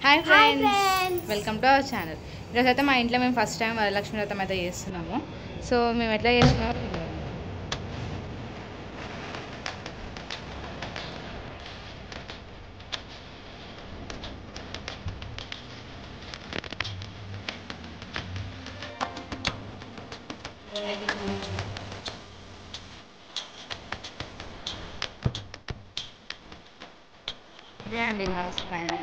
Hi friends, welcome to our channel. ఈరోజు అయితే మా ఇంట్లో మేము ఫస్ట్ టైం వరలక్ష్మి వ్రతం అయితే చేస్తున్నాము. సో మేము ఎట్లా చేస్తున్నాము ఇదే అండి నమస్కారం.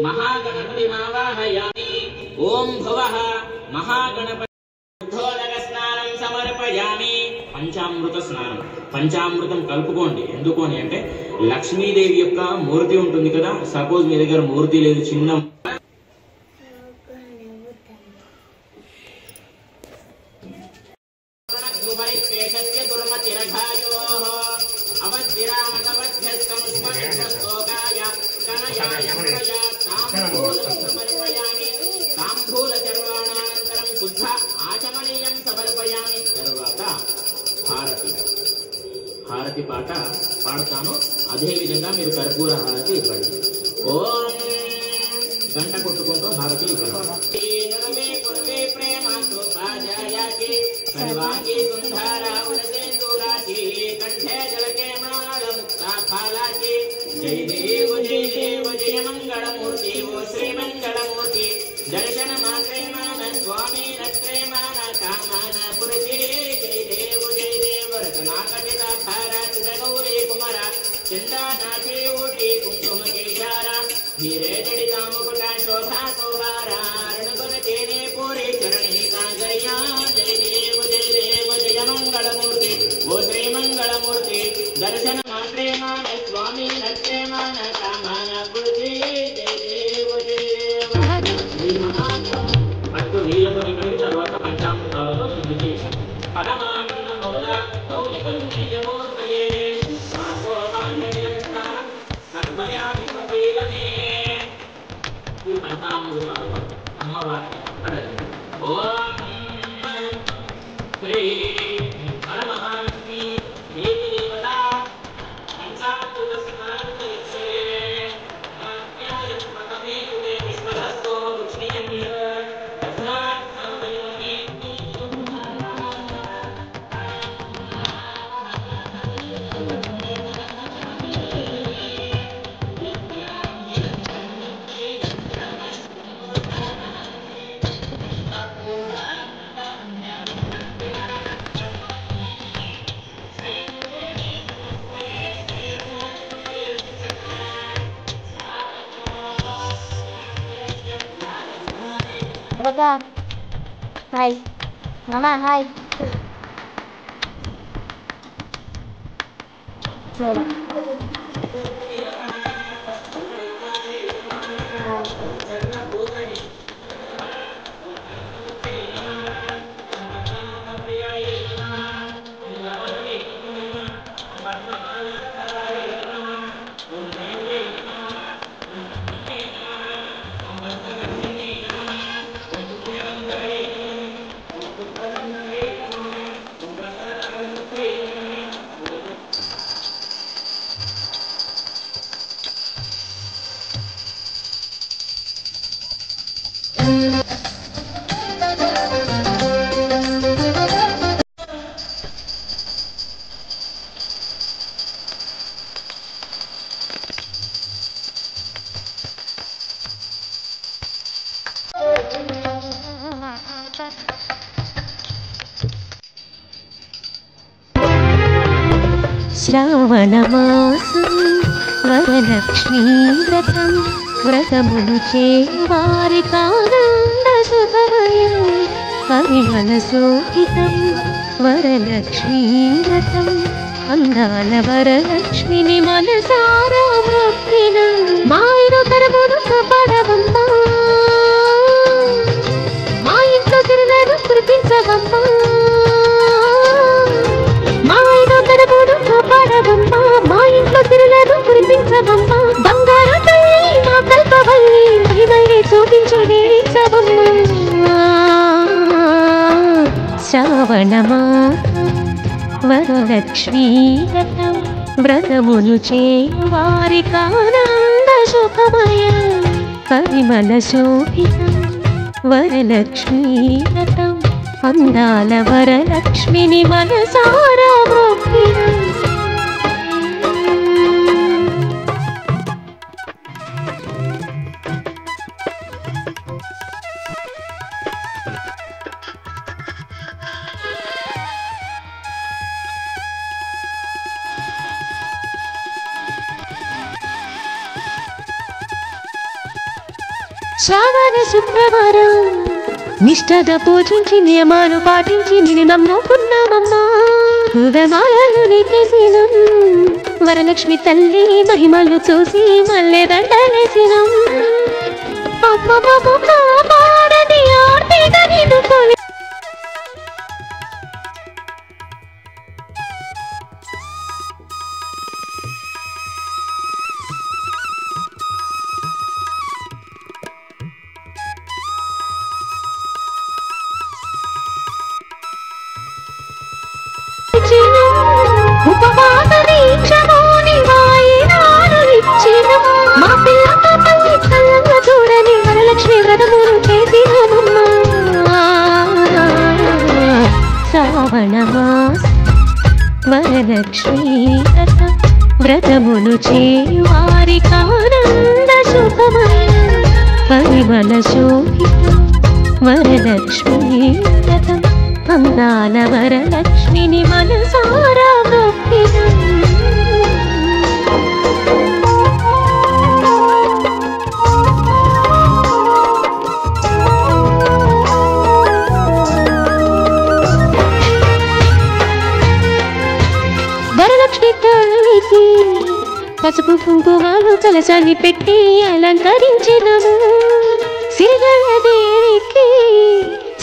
महागणपतिमावाहयामि। ओम भवः महागणपति ఉద్ధోదక స్నానం సమర్పయామి। పంచామృత స్నానం, పంచామృతం కలుపుకోండి. ఎందుకు అని అంటే లక్ష్మీదేవి యొక్క మూర్తి ఉంటుంది కదా. సపోజ్ మీ దగ్గర మూర్తి లేదు, చిన్న శుద్ధ ఆచమనీయం సమర్పయామి. తరువాత హారతి, హారతి పాట పాడతాను. అదే విధంగా మీరు కర్పూర హారతి ఇవ్వండి. ఓం గంట కొట్టుకుంటూ హారతి ఇవ్వండి. సర్వాంగి సుందర ఉదసేందురాచి కంఠే జలకే మాల ముక్తా ఫాలాచి. జయ దేవ జయ దేవ జయ మంగళమూర్తి ఓ శ్రీ మంగళమూర్తి. దర్శన మాత్రే మాన స్వామి రత్రే మాన కామాన పురతి. జయ దేవ రతనాకటిత భారత గౌరీ కుమార చందానాచి ఊటి కుంకుమ కేశార ధీరే జడితా ముకుట శోభా శోభార రణగుణ తేనే పూరి చరణి కాంగయ్యా. జయ దేవ జయ మంగళమూర్తి ఓ శ్రీ మంగళమూర్తి. దర్శన మాత్రే మాన స్వామి రత్రే మాన కామాన పురతి. జయ దేవ పట్టు నీళ్ళతో నింపి తర్వాత పంచామృతాలతో శుద్ధి చేసి అమ్మవారి ఓం శ్రీ పరమహంసి దేవతా పంచామృత స్నానం చేసే విశ్వహస్తో లక్ష్మీ హాయ్ మామా, హాయ్. శ్రావణమాసం వరలక్ష్మీ వ్రతం వ్రతములు చేవారికానంద శుభమయం పరిమళ శోభితం వరలక్ష్మీ వ్రతం అందాల వరలక్ష్మిని మనసారా మొక్కిన మాయను తరమును కాపాడవమ్మా మా ఇంట్లో తిరులను కురిపించవమ్మా మాయను తరమును కాపాడవమ్మా మా ఇంట్లో తిరులను కురిపించవమ్మా బంగారు తల్లి మా కల్పవల్లి మహిమల్ని చూపించు దేశవమ్మా శ్రావణమాసం వరలక్ష్మీ వ్రతం వ్రతములు చేవారికానంద శుభమయం పరిమళ శోభితం వరలక్ష్మీ వ్రతం అందాల వరలక్ష్మిని మనసారా మొక్కిన శ్రావణ శుక్రవారం నిష్ఠగా పూజించి నియమాలు పాటించి నిన్ను నమ్ముకున్నామమ్మా హృదయమాలను నీకేసినం వరలక్ష్మి తల్లి మహిమలు చూసి మల్లె దండలేసినం అమ్మ బాబు కాపాడని ఆర్తిగా నిన్ను కొలి ఉపవాస దీక్షలోని వాయినాలు ఇచ్చిన మా పిల్లతో పల్లి చల్లంగా చూడని వరలక్ష్మి వ్రతములు చేసినమమ్మా శ్రావణమాసం వరలక్ష్మీ వ్రతం వ్రతములు చేవారికానంద శుభమయం పరిమళ శోభితం వరలక్ష్మీ వ్రతం అందాల వరలక్ష్మిని మనసారా మొక్కిన వరలక్ష్మి తల్లికి పసుపు కుంకుమలు కలశాన్ని పెట్టి అలంకరించినము సిరిగల దేవికి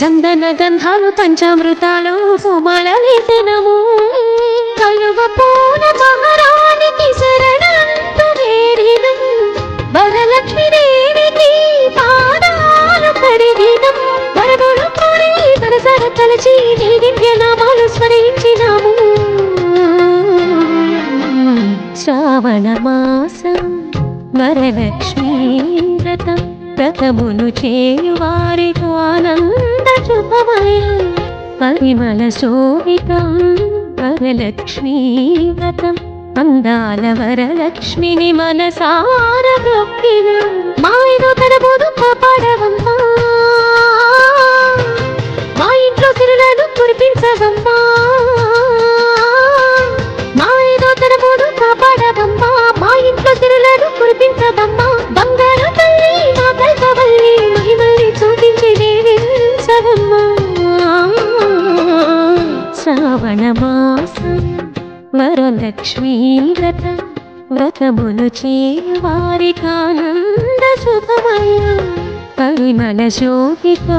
చందన గంధాలు పంచామృతాలు పూమాలవేసినము కలువ పూల మహారాణికి శరణంటూ వేడినం వరలక్ష్మి దేవికి పాదాలు కడిగినం వరదులు కోరి మనసర తలచి నీ దివ్య నామాలు స్మరించినాము శ్రావణమాసం వరలక్ష్మీ వ్రతం వ్రతములు చేయువారికానంద శుభమయం పరిమళ శోభితం వరలక్ష్మీ వ్రతం అందాల వరలక్ష్మిని మనసార మొక్కిన మాయను తరమును కాపాడవమ్మా మా ఇంట్లో తిరులను కురిపించవమ్మా మాయను తరమును కాపాడవమ్మా మా ఇంట్లో తిరులను కురిపించవమ్మా బంగారు తల్లి మా కల్పవల్లి మహిమల్ని చూపించి దేవించవమ్మా శ్రావణమాసం వరలక్ష్మీ వ్రతం వ్రతములు చేవారికానంద శుభమయం పరిమళ శోభితం